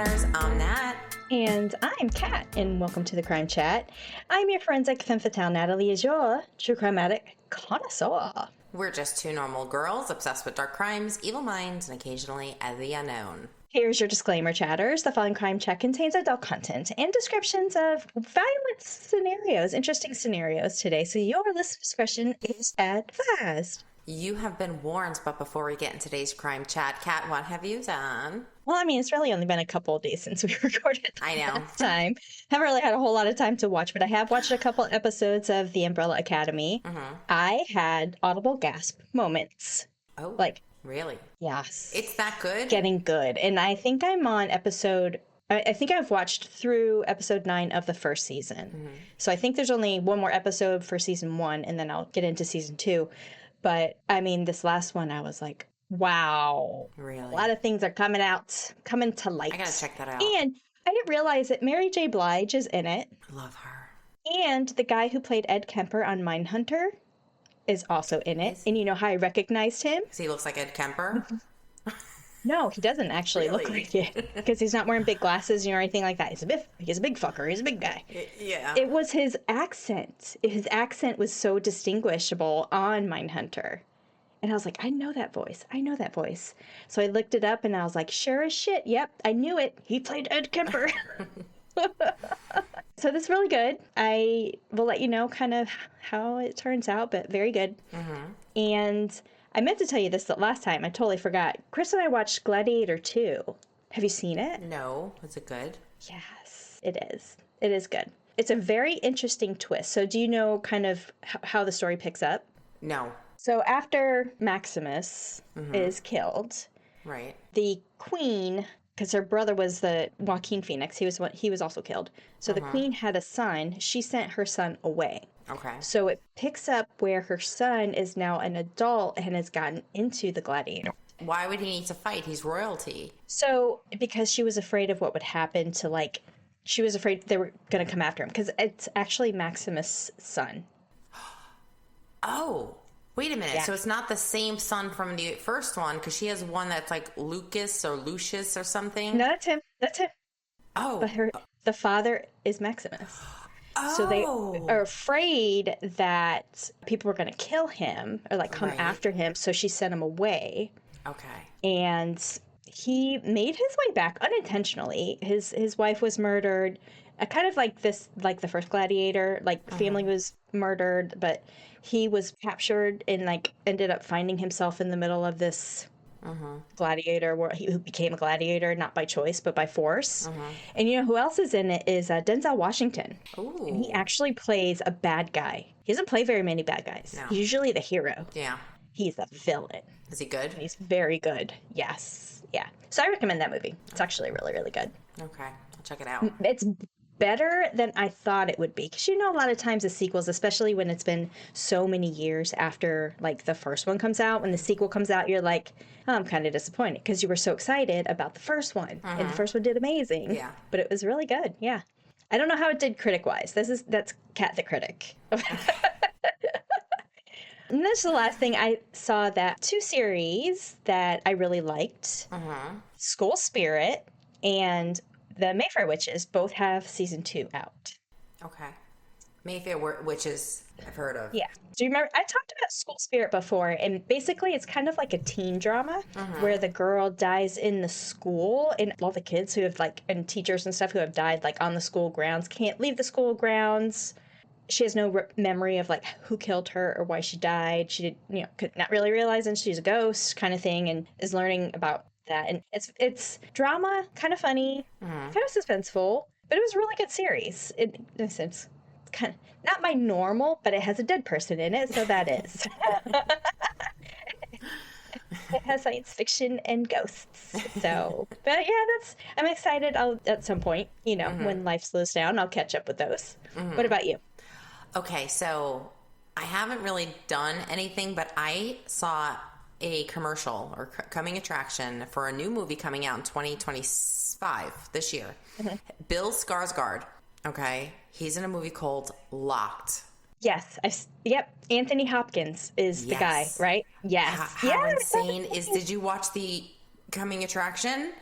Chatters. I'm Nat. And I'm Kat, and welcome to the Crime Chat. I'm your forensic femme fatale. Natalie is your true crime-matic connoisseur. We're just two normal girls obsessed with dark crimes, evil minds, and occasionally the unknown. Here's your disclaimer, chatters. The following crime chat contains adult content and descriptions of violent scenarios, interesting scenarios today, so your listener discretion is advised. You have been warned, but before we get into today's crime chat, Kat, what have you done? Well, I mean, it's really only been a couple of days since we recorded I know. last time. Haven't really had a whole lot of time to watch, but I have watched a couple episodes of The Umbrella Academy. Mm-hmm. I had audible gasp moments. Oh, really? Yes. It's that good? Getting good. And I think I'm on I think I've watched through episode 9 of the first season. Mm-hmm. So I think there's only one more episode for season 1, and then I'll get into season 2. But I mean, this last one, I was like, wow. Really? A lot of things are coming to light. I gotta check that out. And I didn't realize that Mary J. Blige is in it. Love her. And the guy who played Ed Kemper on Mindhunter is also in it. And you know how I recognized him? Because he looks like Ed Kemper? No, he doesn't actually look like it. Because he's not wearing big glasses or anything like that. He's a big fucker. He's a big guy. Yeah. It was his accent. His accent was so distinguishable on Mindhunter. And I was like, I know that voice. So I looked it up and I was like, sure as shit. Yep, I knew it. He played Ed Kemper. So this is really good. I will let you know kind of how it turns out, but very good. Mm-hmm. And I meant to tell you this the last time. I totally forgot. Chris and I watched Gladiator 2. Have you seen it? No. Is it good? Yes, it is. It is good. It's a very interesting twist. So do you know kind of how the story picks up? No. So after Maximus is killed, Right. the queen, because her brother was the Joaquin Phoenix, he was also killed. So the queen had a son. She sent her son away. Okay. So it picks up where her son is now an adult and has gotten into the gladiator. Why would he need to fight? He's royalty. So because she was afraid of what would happen to she was afraid they were going to come after him because it's actually Maximus' son. Oh. Wait a minute. Yeah. So it's not the same son from the first one because she has one that's like Lucas or Lucius or something. No, that's him. Oh. But the father is Maximus. Oh. So they are afraid that people were going to kill him or come after him. So she sent him away. Okay. And he made his way back unintentionally. His wife was murdered. Kind of like the first Gladiator, family was murdered, but he was captured and ended up finding himself in the middle of this gladiator who became a gladiator, not by choice, but by force. And you know who else is in it is Denzel Washington. Ooh. And he actually plays a bad guy. He doesn't play very many bad guys. No. He's usually the hero. Yeah. He's the villain. Is he good? He's very good. Yes. Yeah. So I recommend that movie. It's actually really, really good. Okay. I'll check it out. It's better than I thought it would be. Because a lot of times the sequels, especially when it's been so many years after the first one comes out, when the sequel comes out, you're like, oh, I'm kind of disappointed because you were so excited about the first one. And the first one did amazing. Yeah. But it was really good. Yeah. I don't know how it did critic-wise. That's Kat the critic. And this is the last thing I saw, that 2 series that I really liked. School Spirit and The Mayfair Witches both have season 2 out. Okay. Mayfair Witches, I've heard of. Yeah. Do you remember? I talked about School Spirit before, and basically it's kind of like a teen drama where the girl dies in the school, and all the kids who have and teachers and stuff who have died on the school grounds can't leave the school grounds. She has no memory of who killed her or why she died. She did, not really realizing she's a ghost kind of thing, and is learning about that. And it's drama, kind of funny, kind of suspenseful, but it was a really good series. It's kind of not my normal, but it has a dead person in it, so that is. It has science fiction and ghosts. So, but yeah, I'm excited. At some point, when life slows down, I'll catch up with those. What about you? Okay, so I haven't really done anything, but I saw a commercial or coming attraction for a new movie coming out in 2025 this year. Bill Skarsgård, okay? He's in a movie called Locked. Yes. Yep. Anthony Hopkins is the guy, right? Yes. How insane did you watch the coming attraction?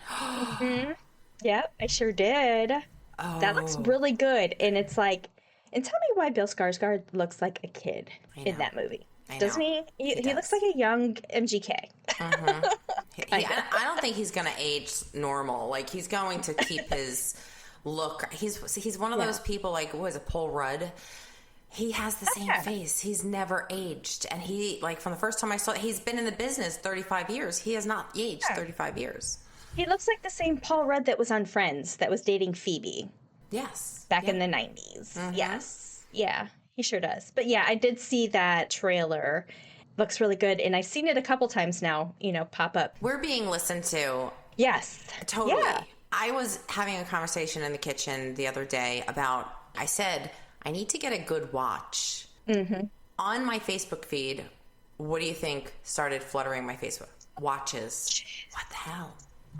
Yep, I sure did. That looks Oh, really good. And it's like, and tell me why Bill Skarsgård looks like a kid I in know. that movie. I Doesn't know. he? He, He he looks like does. a young MGK. Kind of. I don't think he's going to age normal. Like, he's going to keep his look. He's one of those Yeah. people, like, what is it, Paul Rudd? He has the same Yeah. face. He's never aged. And he, like, from the first time I saw it, he's been in the business 35 years. He has not aged Yeah. 35 years. He looks like the same Paul Rudd that was on Friends that was dating Phoebe Yes. back Yeah. in the 90s. Yes. Yeah, he sure does. But yeah, I did see that trailer. Looks really good. And I've seen it a couple times now, pop up. We're being listened to. Yes. Totally. Yeah. I was having a conversation in the kitchen the other day about, I said, I need to get a good watch. On my Facebook feed, what do you think started fluttering my Facebook? Watches. What the hell?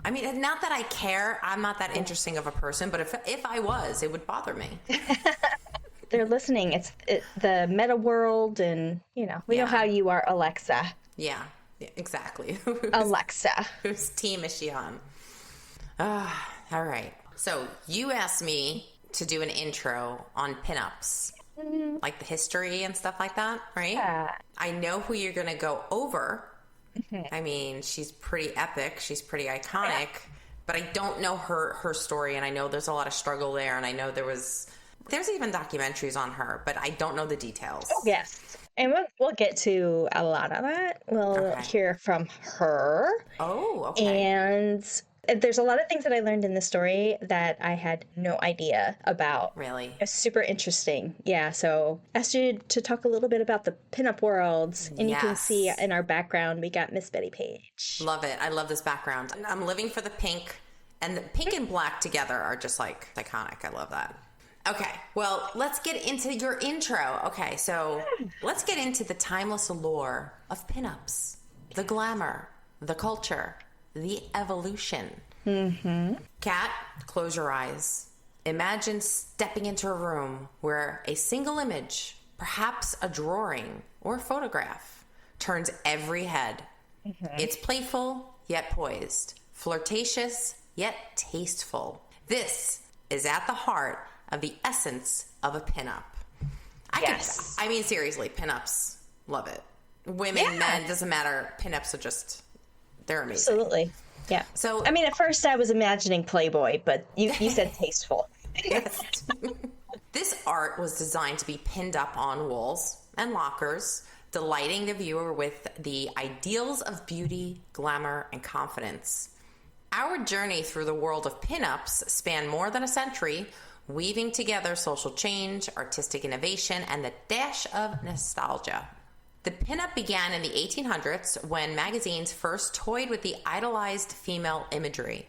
I mean, not that I care. I'm not that interesting of a person, but if I was, it would bother me. They're listening. It's the meta world, and we know Yeah. how you are, Alexa. Yeah, exactly. Alexa. Whose team is she on? All right. So you asked me to do an intro on pinups, like the history and stuff like that, right? Yeah. I know who you're going to go over. I mean, she's pretty epic. She's pretty iconic, but I don't know her story, and I know there's a lot of struggle there, and I know there's even documentaries on her, but I don't know the details. Yes. And we'll get to a lot of that. We'll Okay. hear from her. Oh, okay. And there's a lot of things that I learned in the story that I had no idea about. Really? It's super interesting. Yeah, so asked you to talk a little bit about the pinup world. And you can see Yes. in our background, we got Miss Bettie Page. Love it. I love this background. I'm living for the pink, and the pink and black together are just like iconic. I love that. Okay, well, let's get into your intro. Okay, so let's get into the timeless allure of pinups, the glamour, the culture, the evolution. Kat, close your eyes. Imagine stepping into a room where a single image, perhaps a drawing or a photograph, turns every head. It's playful, yet poised, flirtatious, yet tasteful. This is at the heart of the essence of a pinup. Yes. I mean, seriously, pinups, love it. Women, Yeah. men, doesn't matter. Pinups are just, they're amazing. Absolutely. Yeah. So- I mean, at first I was imagining Playboy, but you said tasteful. Yes. This art was designed to be pinned up on walls and lockers, delighting the viewer with the ideals of beauty, glamour, and confidence. Our journey through the world of pinups spanned more than a century, weaving together social change, artistic innovation, and the dash of nostalgia. The pinup began in the 1800s when magazines first toyed with the idolized female imagery.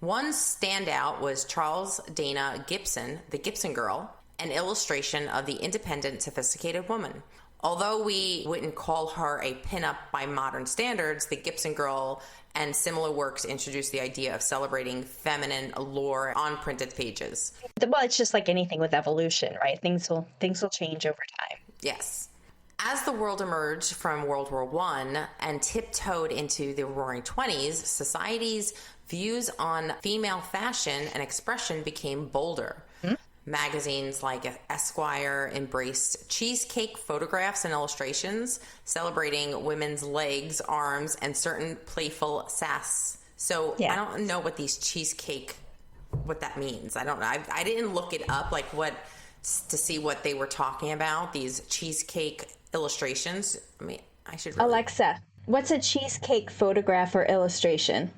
One standout was Charles Dana Gibson, the Gibson Girl, an illustration of the independent, sophisticated woman. Although we wouldn't call her a pinup by modern standards, the Gibson Girl and similar works introduced the idea of celebrating feminine allure on printed pages. Well, it's just like anything with evolution, right? Things will change over time. Yes. As the world emerged from World War I and tiptoed into the Roaring Twenties, society's views on female fashion and expression became bolder. Magazines like Esquire embraced cheesecake photographs and illustrations, celebrating women's legs, arms, and certain playful sass. So Yeah. I don't know what these what that means. I don't know. I didn't look it up, like to see what they were talking about, these cheesecake illustrations. I mean, I should really... Alexa, what's a cheesecake photograph or illustration?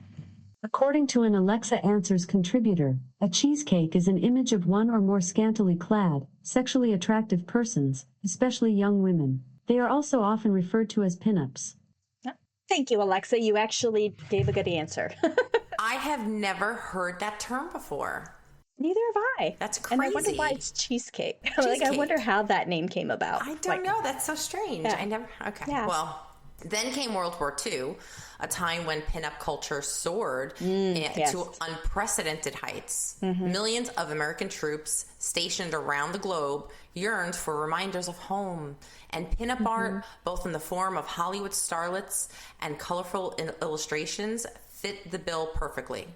According to an Alexa Answers contributor, a cheesecake is an image of one or more scantily clad, sexually attractive persons, especially young women. They are also often referred to as pinups. Thank you, Alexa. You actually gave a good answer. I have never heard that term before. Neither have I. That's And I wonder crazy. why it's cheesecake. Like, I Cheesecake. wonder how that name came about. I don't know. That's so strange. Yeah. I never... Okay. Yeah. Well, then came World War II, a time when pinup culture soared yes. to unprecedented heights. Millions of American troops stationed around the globe yearned for reminders of home. And pinup art, both in the form of Hollywood starlets and colorful illustrations, fit the bill perfectly.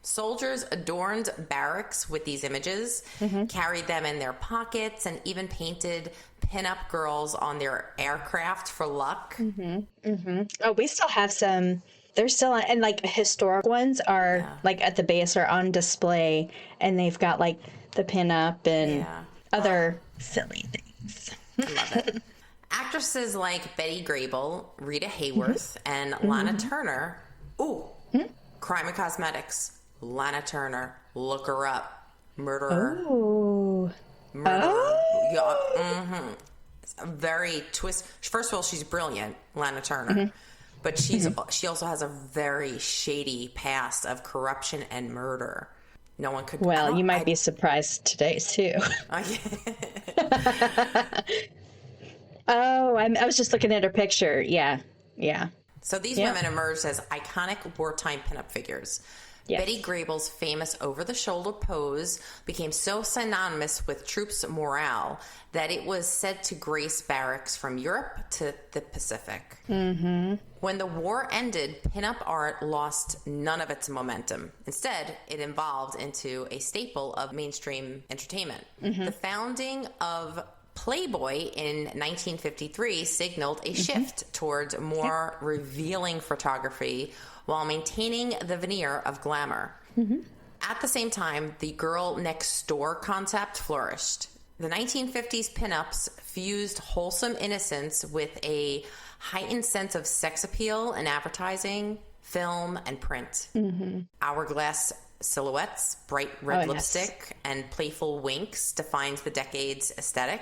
Soldiers adorned barracks with these images, carried them in their pockets, and even painted pinup girls on their aircraft for luck. Oh, we still have some. They're still on, and like historic ones are like at the base or on display, and they've got like the pinup and other silly things. I love it. Actresses like Betty Grable, Rita Hayworth, and Lana Turner. Ooh, Crime and Cosmetics. Lana Turner. Look her up. Murderer. Oh. Murderer. Yeah, It's a very twist. First of all, she's brilliant, Lana Turner. But she also has a very shady past of corruption and murder. No one could... Well, you might be surprised today, too. Oh, I was just looking at her picture. Yeah. So these women emerged as iconic wartime pinup figures. Yes. Betty Grable's famous over-the-shoulder pose became so synonymous with troops' morale that it was said to grace barracks from Europe to the Pacific. When the war ended, pinup art lost none of its momentum. Instead, it evolved into a staple of mainstream entertainment. The founding of Playboy in 1953 signaled a shift towards more revealing photography while maintaining the veneer of glamour. At the same time, the girl next door concept flourished. The 1950s pinups fused wholesome innocence with a heightened sense of sex appeal in advertising, film, and print. Hourglass silhouettes, bright red lipstick, and playful winks defined the decade's aesthetic,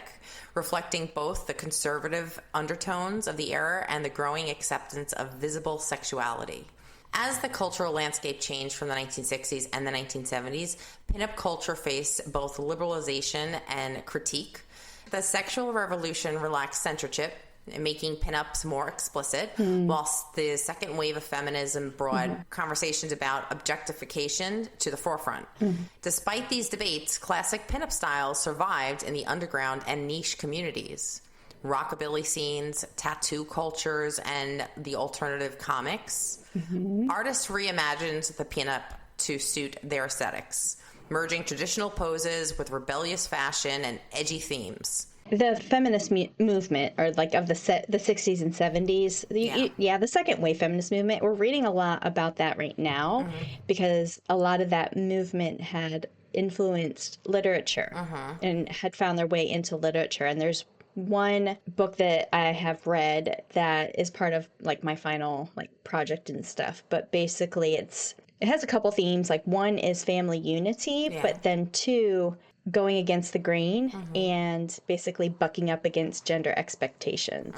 reflecting both the conservative undertones of the era and the growing acceptance of visible sexuality. As the cultural landscape changed from the 1960s and the 1970s, pinup culture faced both liberalization and critique. The sexual revolution relaxed censorship, making pinups more explicit, whilst the second wave of feminism brought conversations about objectification to the forefront. Despite these debates, classic pinup styles survived in the underground and niche communities. Rockabilly scenes, tattoo cultures, and the alternative comics. Artists reimagined the pinup to suit their aesthetics, merging traditional poses with rebellious fashion and edgy themes. The feminist movement, or like of the 60s and 70s, the second wave feminist movement, we're reading a lot about that right now because a lot of that movement had influenced literature and had found their way into literature. And there's one book that I have read that is part of like my final like project and stuff, but basically it has a couple themes. Like one is family unity, but then two, going against the grain and basically bucking up against gender expectations.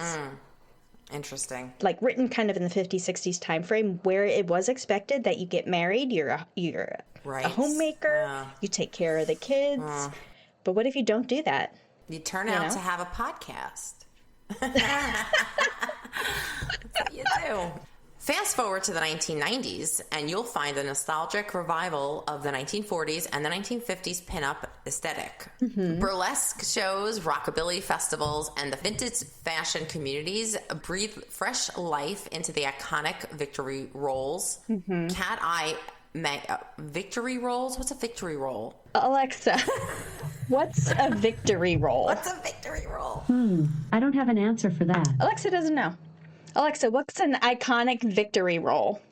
Interesting. Like written kind of in the 50s, 60s time frame where it was expected that you get married, you're a homemaker, you take care of the kids. But what if you don't do that? You turn out to have a podcast. That's what you do. Fast forward to the 1990s, and you'll find a nostalgic revival of the 1940s and the 1950s pinup aesthetic. Burlesque shows, rockabilly festivals, and the vintage fashion communities breathe fresh life into the iconic victory rolls. Cat Eye victory rolls? What's a victory roll? Alexa, what's a victory roll? What's a victory roll? I don't have an answer for that. Alexa doesn't know. Alexa, what's an iconic victory roll?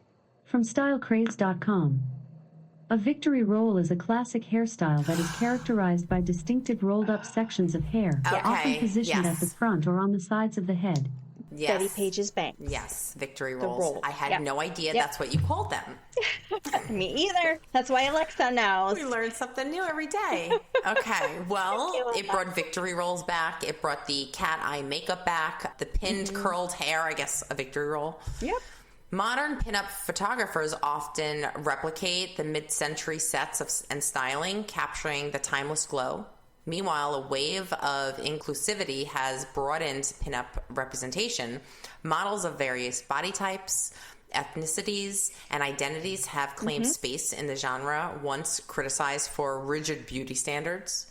From stylecraze.com. A victory roll is a classic hairstyle that is characterized by distinctive rolled-up sections of hair, often positioned at the front or on the sides of the head. Yes. Betty Page's bank. Yes, victory rolls. Roll. I had no idea that's what you called them. Me either. That's why Alexa knows. We learn something new every day. Okay, well, it brought victory rolls back. It brought the cat eye makeup back. The pinned curled hair, I guess, a victory roll. Yep. Modern pinup photographers often replicate the mid-century sets and styling, capturing the timeless glow. Meanwhile, a wave of inclusivity has broadened pinup representation. Models of various body types, ethnicities, and identities have claimed space in the genre, once criticized for rigid beauty standards.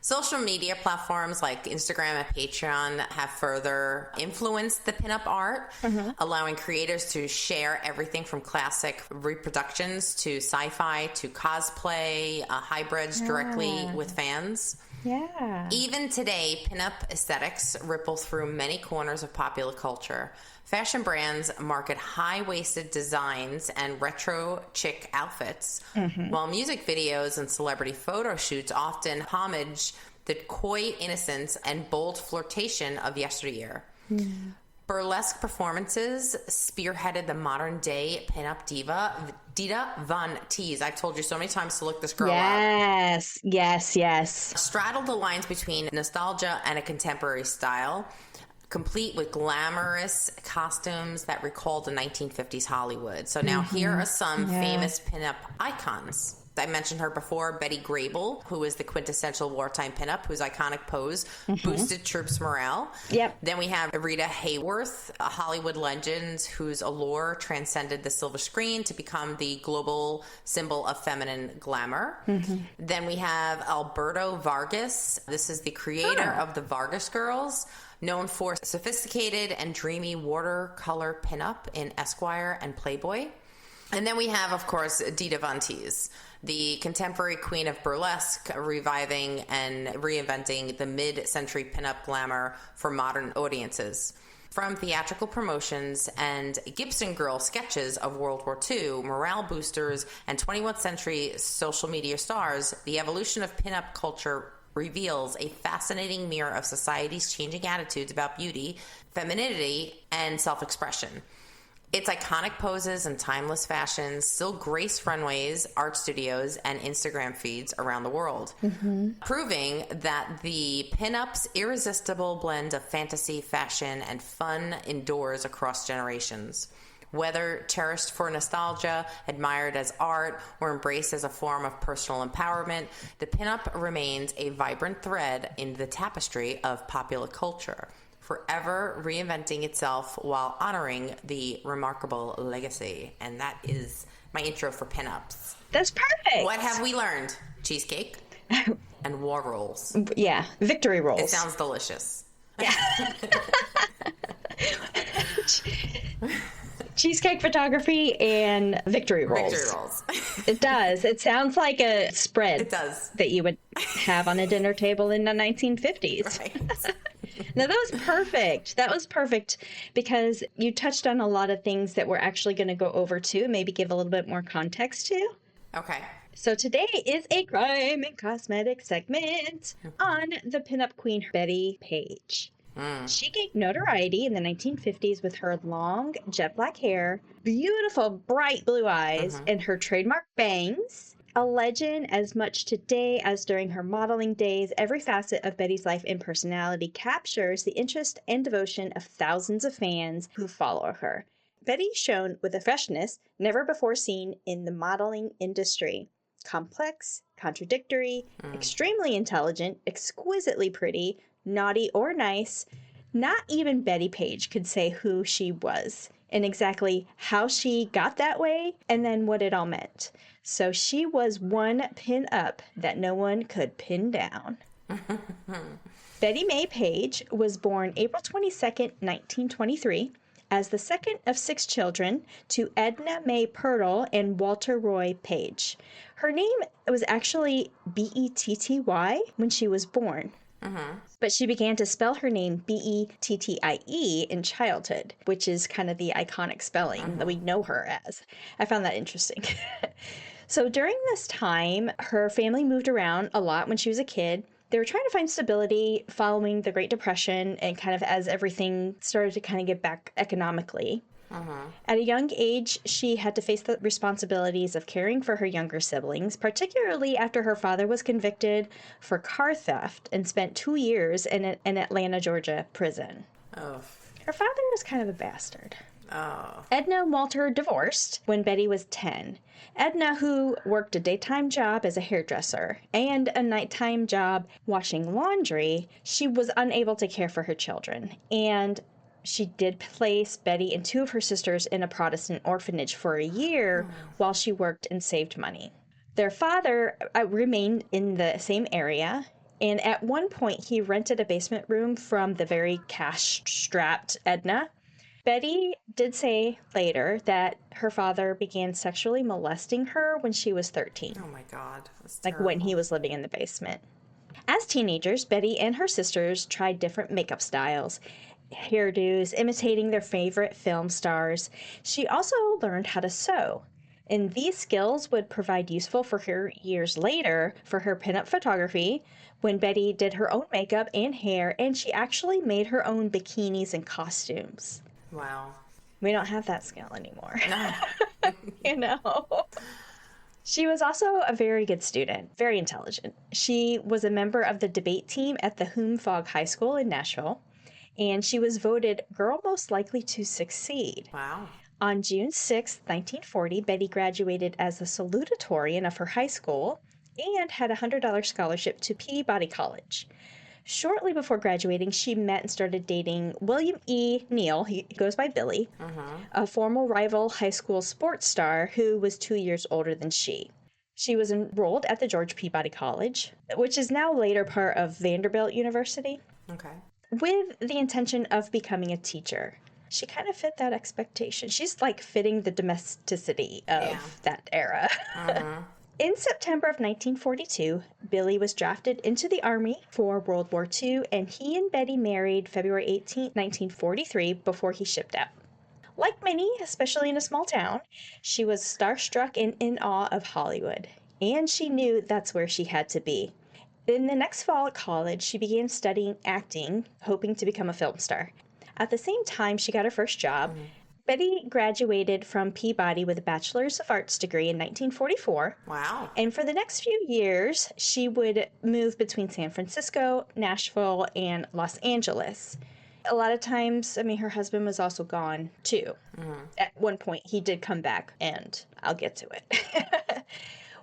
Social media platforms like Instagram and Patreon have further influenced the pinup art, allowing creators to share everything from classic reproductions to sci-fi to cosplay, hybrids directly with fans. Yeah. Even today, pinup aesthetics ripple through many corners of popular culture. Fashion brands market high-waisted designs and retro chic outfits, while music videos and celebrity photo shoots often homage the coy innocence and bold flirtation of yesteryear. Burlesque performances spearheaded the modern-day pinup diva, Dita Von Teese. I've told you so many times to look this girl up. Yes. Straddled the lines between nostalgia and a contemporary style, complete with glamorous costumes that recall the 1950s Hollywood. So now here are some famous pinup icons. I mentioned her before, Betty Grable, who is the quintessential wartime pinup, whose iconic pose boosted troops' morale. Yep. Then we have Rita Hayworth, a Hollywood legend whose allure transcended the silver screen to become the global symbol of feminine glamour. Then we have Alberto Vargas. This is the creator of the Vargas Girls, known for sophisticated and dreamy watercolor pinup in Esquire and Playboy. And then we have, of course, Dita Von Teese, the contemporary queen of burlesque, reviving and reinventing the mid-century pinup glamour for modern audiences. From theatrical promotions and Gibson Girl sketches of World War II, morale boosters, and 21st century social media stars, the evolution of pinup culture reveals a fascinating mirror of society's changing attitudes about beauty, femininity, and self-expression. Its iconic poses and timeless fashions still grace runways, art studios, and Instagram feeds around the world, proving that the pinup's irresistible blend of fantasy, fashion, and fun endures across generations. Whether cherished for nostalgia, admired as art, or embraced as a form of personal empowerment, the pinup remains a vibrant thread in the tapestry of popular culture, forever reinventing itself while honoring the remarkable legacy. And that is my intro for pinups. That's perfect. What have we learned? Cheesecake and war rolls. Yeah, victory rolls. It sounds delicious. Yeah. Cheesecake photography and victory rolls. Victory rolls. It does. It sounds like a spread. It does. That you would have on a dinner table in the 1950s. Right. No, that was perfect. That was perfect because you touched on a lot of things that we're actually going to go over too, maybe give a little bit more context to. Okay. So today is a crime and cosmetic segment on the pinup queen Bettie Page. She gained notoriety in the 1950s with her long jet black hair, beautiful bright blue eyes, and her trademark bangs. A legend as much today as during her modeling days, every facet of Bettie's life and personality captures the interest and devotion of thousands of fans who follow her. Betty shone with a freshness never before seen in the modeling industry. Complex, contradictory, extremely intelligent, exquisitely pretty, naughty or nice, not even Bettie Page could say who she was and exactly how she got that way and then what it all meant. So she was one pin up that no one could pin down. Bettie Mae Page was born April 22nd, 1923, as the second of 6 children to Edna Mae Purtle and Walter Roy Page. Her name was actually Betty when she was born. But she began to spell her name Bettie in childhood, which is kind of the iconic spelling that we know her as. I found that interesting. So during this time, her family moved around a lot when she was a kid. They were trying to find stability following the Great Depression and kind of as everything started to kind of get back economically. At a young age, she had to face the responsibilities of caring for her younger siblings, particularly after her father was convicted for car theft and spent 2 years in an Atlanta, Georgia prison. Oh. Her father was kind of a bastard. Oh. Edna and Walter divorced when Betty was 10. Edna, who worked a daytime job as a hairdresser and a nighttime job washing laundry, she was unable to care for her children. And she did place Betty and 2 of her sisters in a Protestant orphanage for a year while she worked and saved money. Their father remained in the same area, And at one point, he rented a basement room from the very cash-strapped Edna. Betty did say later that her father began sexually molesting her when she was 13. Oh my God. That's Like terrible. when he was living in the basement. As teenagers, Betty and her sisters tried different makeup styles, hairdos, imitating their favorite film stars. She also learned how to sew. And these skills would provide useful for her years later for her pinup photography when Betty did her own makeup and hair, and she actually made her own bikinis and costumes. Wow. We don't have that skill anymore. No. You know? She was also a very good student, very intelligent. She was a member of the debate team at the Hume-Fogg High School in Nashville, and she was voted girl most likely to succeed. Wow. On June 6, 1940, Betty graduated as a salutatorian of her high school and had a $100 scholarship to Peabody College. Shortly before graduating, she met and started dating William E. Neal, he goes by Billy, a former rival high school sports star who was 2 years older than she. She was enrolled at the George Peabody College, which is now later part of Vanderbilt University, Okay. with the intention of becoming a teacher. She kind of fit that expectation. She's like fitting the domesticity of that era. In September of 1942, Billy was drafted into the Army for World War II, and he and Betty married February 18, 1943, before he shipped out. Like many, especially in a small town, she was starstruck and in awe of Hollywood, and she knew that's where she had to be. In the next fall at college, she began studying acting, hoping to become a film star. At the same time, she got her first job. Betty graduated from Peabody with a Bachelor's of Arts degree in 1944. Wow. And for the next few years, she would move between San Francisco, Nashville, and Los Angeles. A lot of times, I mean, her husband was also gone, too. At one point, he did come back, and I'll get to it.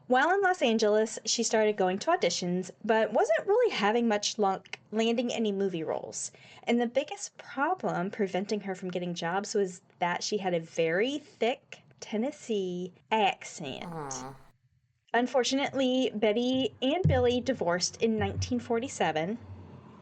While in Los Angeles, she started going to auditions, but wasn't really having much luck landing any movie roles. And the biggest problem preventing her from getting jobs was that she had a very thick Tennessee accent. Unfortunately, Betty and Billy divorced in 1947.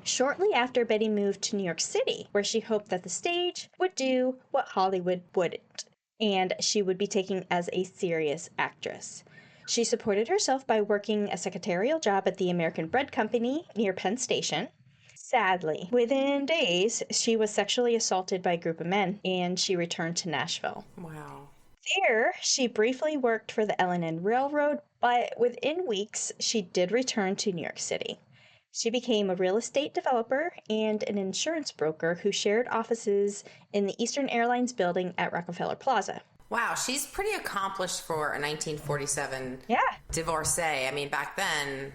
Shortly after, Betty moved to New York City, where she hoped that the stage would do what Hollywood wouldn't, and she would be taken as a serious actress. She supported herself by working a secretarial job at the American Bread Company near Penn Station. Sadly, within days, she was sexually assaulted by a group of men, and she returned to Nashville. Wow. There, she briefly worked for the L&N Railroad, but within weeks, she did return to New York City. She became a real estate developer and an insurance broker who shared offices in the Eastern Airlines building at Rockefeller Plaza. Wow, she's pretty accomplished for a 1947 divorcee. I mean, back then,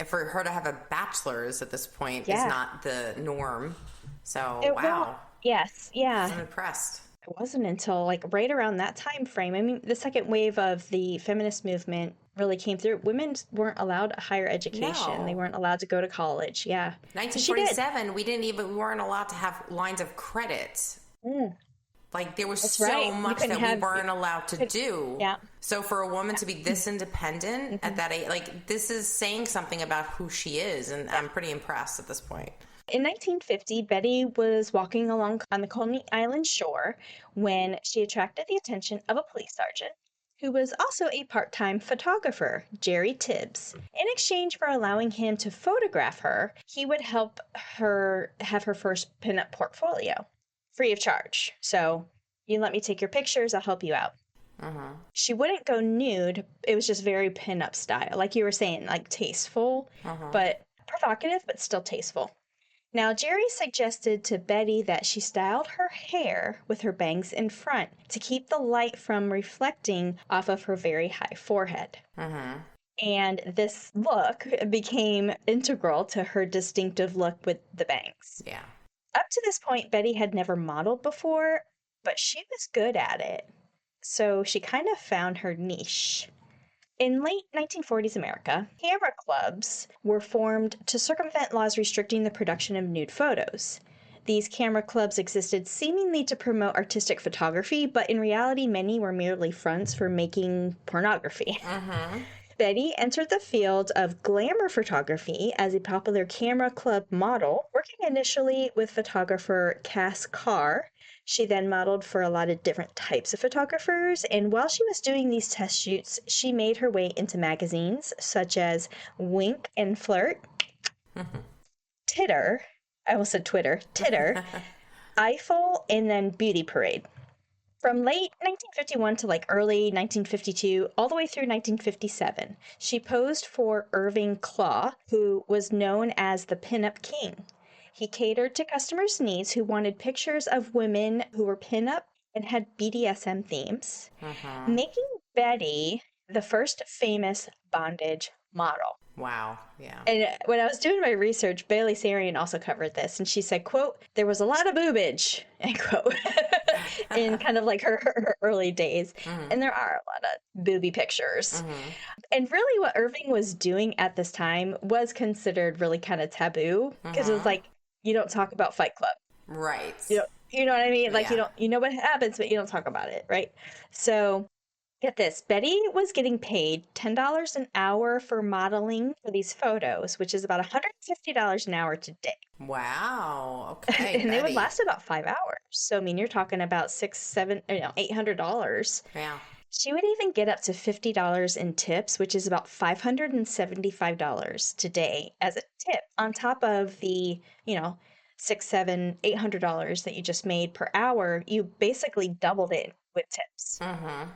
for her to have a bachelor's at this point is not the norm. So, wow. Yes, yeah. I'm impressed. It wasn't until like right around that time frame. I mean, the second wave of the feminist movement really came through. Women weren't allowed a higher education. No. They weren't allowed to go to college. Yeah. 1947, we weren't allowed to have lines of credit. Like, there was so much that we weren't allowed to do. Yeah. So for a woman to be this independent at that age, like, this is saying something about who she is, and I'm pretty impressed at this point. In 1950, Betty was walking along on the Coney Island shore when she attracted the attention of a police sergeant who was also a part-time photographer, Jerry Tibbs. In exchange for allowing him to photograph her, he would help her have her first pinup portfolio, free of charge. So, you let me take your pictures, I'll help you out. She wouldn't go nude. It was just very pinup style. Like you were saying, like tasteful, but provocative, but still tasteful. Now, Jerry suggested to Betty that she styled her hair with her bangs in front to keep the light from reflecting off of her very high forehead. And this look became integral to her distinctive look with the bangs. Yeah. Up to this point, Betty had never modeled before, but she was good at it. So she kind of found her niche. In late 1940s America, camera clubs were formed to circumvent laws restricting the production of nude photos. These camera clubs existed seemingly to promote artistic photography, but in reality, many were merely fronts for making pornography. Betty entered the field of glamour photography as a popular camera club model, working initially with photographer Cass Carr. She then modeled for a lot of different types of photographers, and while she was doing these test shoots, she made her way into magazines such as Wink and Flirt, Titter, I almost said Twitter, Titter, Eiffel, and then Beauty Parade. From late 1951 to like early 1952, all the way through 1957, she posed for Irving Klaw, who was known as the Pinup King. He catered to customers' needs who wanted pictures of women who were pinup and had BDSM themes, making Betty the first famous bondage model. Wow. Yeah. And when I was doing my research, Bailey Sarian also covered this, and she said, quote, "There was a lot of boobage," end quote, in kind of like her early days. And there are a lot of booby pictures. And really what Irving was doing at this time was considered really kind of taboo, because it was like, you don't talk about Fight Club. Right. You know what I mean? Like, Yeah. you know what happens, but you don't talk about it, right? So get this, Betty was getting paid $10 an hour for modeling for these photos, which is about $150 an hour today. Wow. Okay. And they would Betty. last about 5 hours. So, I mean, you're talking about $800. Yeah. She would even get up to $50 in tips, which is about $575 today as a tip, on top of the, $600, $700, $800 that you just made per hour. You basically doubled it with tips.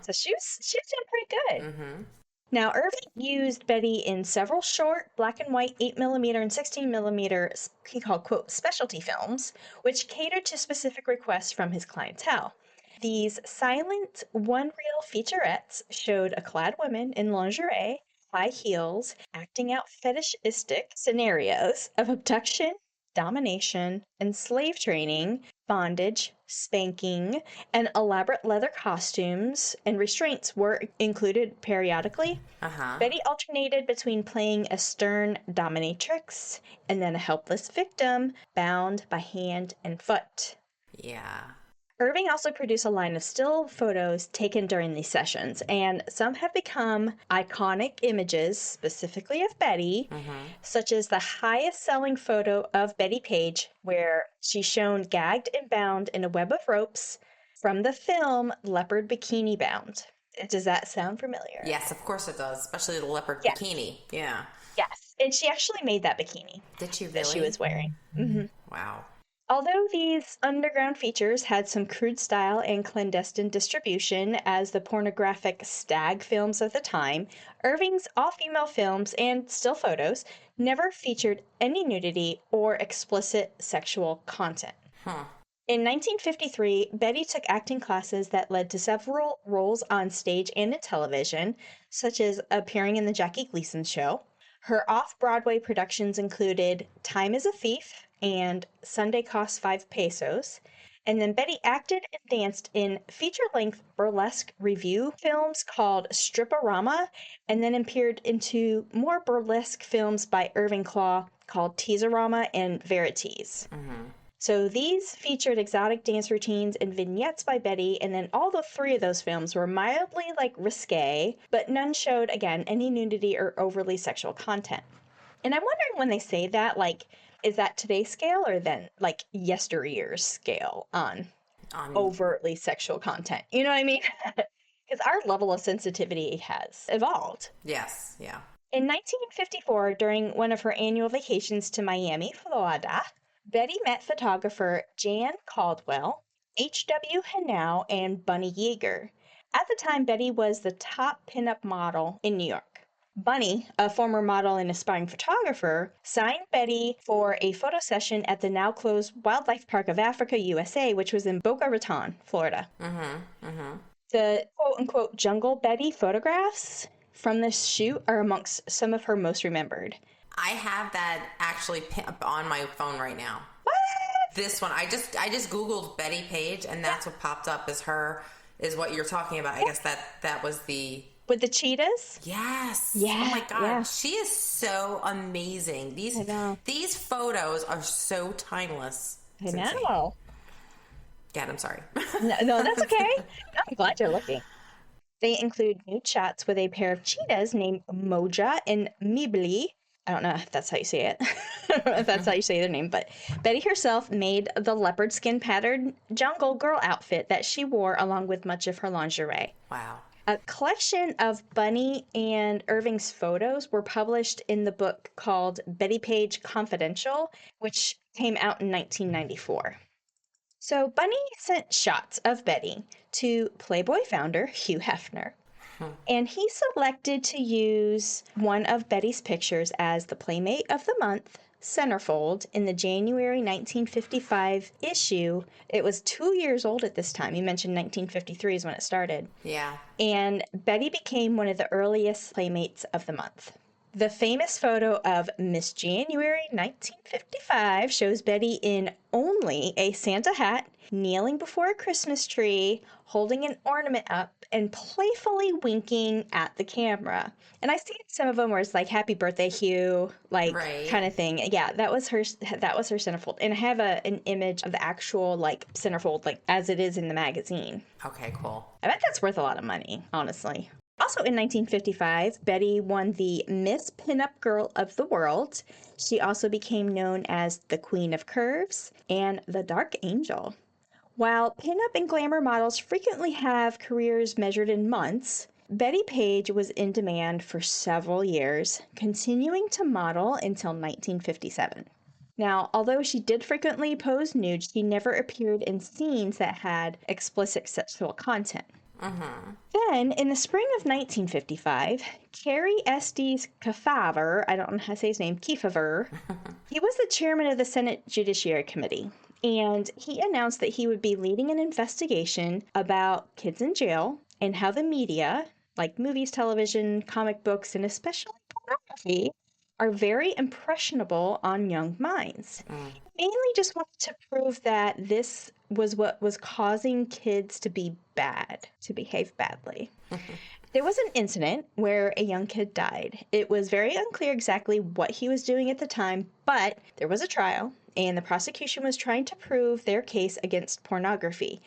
So she was doing pretty good. Now, Irving used Betty in several short, black and white 8mm and 16mm, he called, quote, specialty films, which catered to specific requests from his clientele. These silent, one-reel featurettes showed a clad woman in lingerie, high heels, acting out fetishistic scenarios of abduction, domination, and slave training, bondage, spanking, and elaborate leather costumes and restraints were included periodically. Betty alternated between playing a stern dominatrix and then a helpless victim bound by hand and foot. Yeah. Irving also produced a line of still photos taken during these sessions, and some have become iconic images, specifically of Betty, such as the highest selling photo of Betty Page, where she's shown gagged and bound in a web of ropes from the film Leopard Bikini Bound. Does that sound familiar? Yes, of course it does, especially the leopard Yes. bikini. Yeah. Yes, and she actually made that bikini Did she really? that she was wearing. Wow. Although these underground features had some crude style and clandestine distribution as the pornographic stag films of the time, Irving's all-female films and still photos never featured any nudity or explicit sexual content. In 1953, Betty took acting classes that led to several roles on stage and in television, such as appearing in the Jackie Gleason Show. Her off-Broadway productions included Time is a Thief and Sunday Costs 5 Pesos. And then Betty acted and danced in feature-length burlesque review films called Strip-O-Rama, and then appeared into more burlesque films by Irving Klaw called Teaser-Rama and Verities. So these featured exotic dance routines and vignettes by Betty, and then all the three of those films were mildly risque, but none showed, again, any nudity or overly sexual content. And I'm wondering when they say that, is that today's scale or then yesteryear's scale on overtly sexual content? You know what I mean? Because our level of sensitivity has evolved. Yes. Yeah. In 1954, during one of her annual vacations to Miami, Florida, Betty met photographer Jan Caldwell, H.W. Hanau, and Bunny Yeager. At the time, Betty was the top pinup model in New York. Bunny, a former model and aspiring photographer, signed Betty for a photo session at the now-closed Wildlife Park of Africa, USA, which was in Boca Raton, Florida. The quote-unquote Jungle Betty photographs from this shoot are amongst some of her most remembered. I have that actually on my phone right now. What? This one, I just Googled Betty Page, and that's what popped up is what you're talking about. I guess that was the... With the cheetahs? Yes. Yeah. Oh my God. Yeah. She is so amazing. These photos are so timeless. I know. God, I'm sorry. No, that's okay. I'm glad you're looking. They include nude shots with a pair of cheetahs named Moja and Mibli. I don't know if that's how you say it. I don't know if that's how you say their name, but Betty herself made the leopard skin patterned jungle girl outfit that she wore along with much of her lingerie. Wow. A collection of Bunny and Irving's photos were published in the book called Betty Page Confidential, which came out in 1994. So Bunny sent shots of Betty to Playboy founder Hugh Hefner, and he selected to use one of Betty's pictures as the Playmate of the Month centerfold in the January 1955 issue. It was 2 years old at this time. You mentioned 1953 is when it started. Yeah. And Betty became one of the earliest Playmates of the Month. The famous photo of Miss January 1955 shows Betty in only a Santa hat, kneeling before a Christmas tree, holding an ornament up, and playfully winking at the camera. And I see some of them where it's like "Happy Birthday, Hugh," like Right. kind of thing. Yeah, that was her. That was her centerfold. And I have an image of the actual like centerfold, like as it is in the magazine. Okay, cool. I bet that's worth a lot of money, honestly. Also in 1955, Betty won the Miss Pinup Girl of the World. She also became known as the Queen of Curves and the Dark Angel. While pinup and glamour models frequently have careers measured in months, Betty Page was in demand for several years, continuing to model until 1957. Now, although she did frequently pose nude, she never appeared in scenes that had explicit sexual content. Then, in the spring of 1955, Cary Estes Kefauver, I don't know how to say his name, Kefauver, he was the chairman of the Senate Judiciary Committee, and he announced that he would be leading an investigation about kids in jail and how the media, like movies, television, comic books, and especially pornography, are very impressionable on young minds. Mainly just wanted to prove that this was what was causing kids to be bad, to behave badly. There was an incident where a young kid died. It was very unclear exactly what he was doing at the time, but there was a trial, and the prosecution was trying to prove their case against pornography.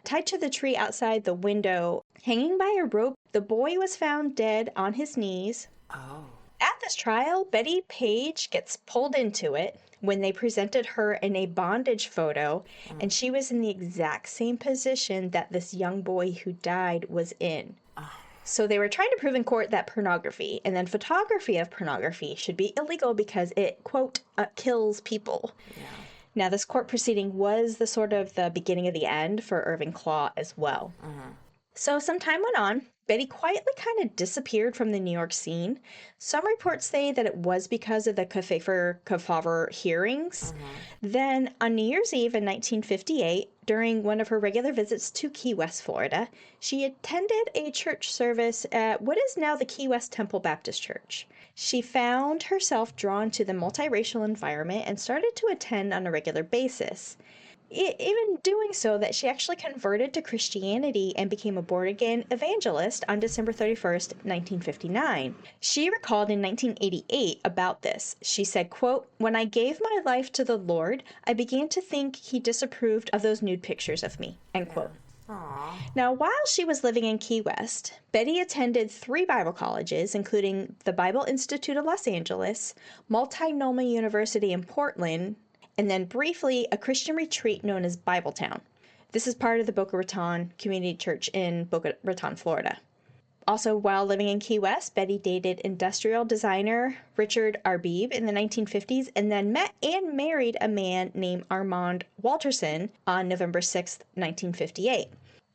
Tied to the tree outside the window, hanging by a rope, the boy was found dead on his knees. Oh. At this trial, Betty Page gets pulled into it when they presented her in a bondage photo, and she was in the exact same position that this young boy who died was in. So they were trying to prove in court that pornography and then photography of pornography should be illegal because it, quote, kills people. Yeah. Now, this court proceeding was the sort of the beginning of the end for Irving Klaw as well. So some time went on. Betty quietly kind of disappeared from the New York scene. Some reports say that it was because of the Kefauver hearings. Then on New Year's Eve in 1958, during one of her regular visits to Key West, Florida, she attended a church service at what is now the Key West Temple Baptist Church. She found herself drawn to the multiracial environment and started to attend on a regular basis. Even doing so, that she actually converted to Christianity and became a born-again evangelist on December 31st, 1959. She recalled in 1988 about this. She said, quote, "When I gave my life to the Lord, I began to think he disapproved of those nude pictures of me," end quote. Aww. Now, while she was living in Key West, Betty attended 3 Bible colleges, including the Bible Institute of Los Angeles, Multnomah University in Portland, and then briefly a Christian retreat known as Bibletown. This is part of the Boca Raton Community Church in Boca Raton, Florida. Also, while living in Key West, Betty dated industrial designer Richard Arbib in the 1950s and then met and married a man named Armand Walterson on November 6th, 1958.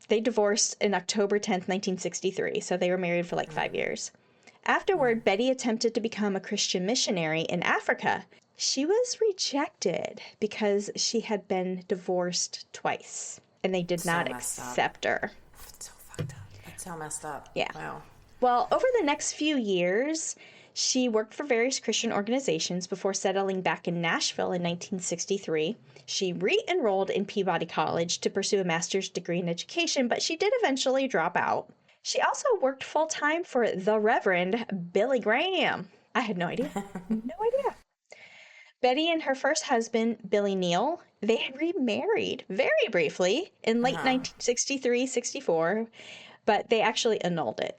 They divorced in October 10th, 1963, so they were married for like 5 years. Afterward, Betty attempted to become a Christian missionary in Africa. She was rejected because she had been divorced twice, and they did not accept her. It's so fucked up. That's so messed up. Yeah. Wow. Well, over the next few years, she worked for various Christian organizations before settling back in Nashville in 1963. She re-enrolled in Peabody College to pursue a master's degree in education, but she did eventually drop out. She also worked full-time for the Reverend Billy Graham. I had no idea. No idea. Betty and her first husband, Billy Neal, they had remarried very briefly in late 1963-64. but they actually annulled it.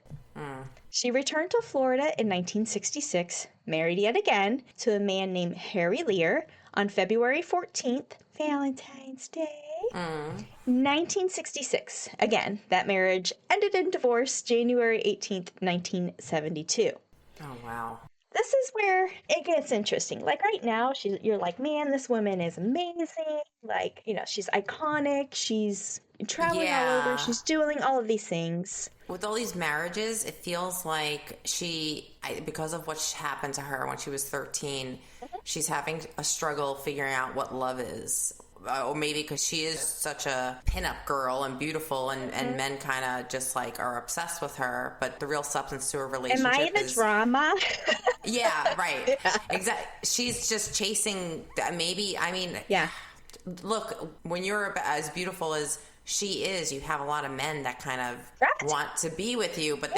She returned to Florida in 1966, married yet again to a man named Harry Lear on February 14th, Valentine's Day, 1966. Again, that marriage ended in divorce January 18th, 1972. Oh, wow. This is where it gets interesting. Like right now, you're like, man, this woman is amazing. Like, she's iconic. She's traveling all over. She's doing all of these things. With all these marriages, it feels like because of what happened to her when she was 13, she's having a struggle figuring out what love is. Or maybe because she is such a pinup girl and beautiful, and men kind of just like are obsessed with her, but the real substance to her relationship Am I in a drama? Yeah, right. Yeah. Exactly. She's just chasing, Yeah. Look, when you're as beautiful as she is, you have a lot of men that kind of want to be with you, but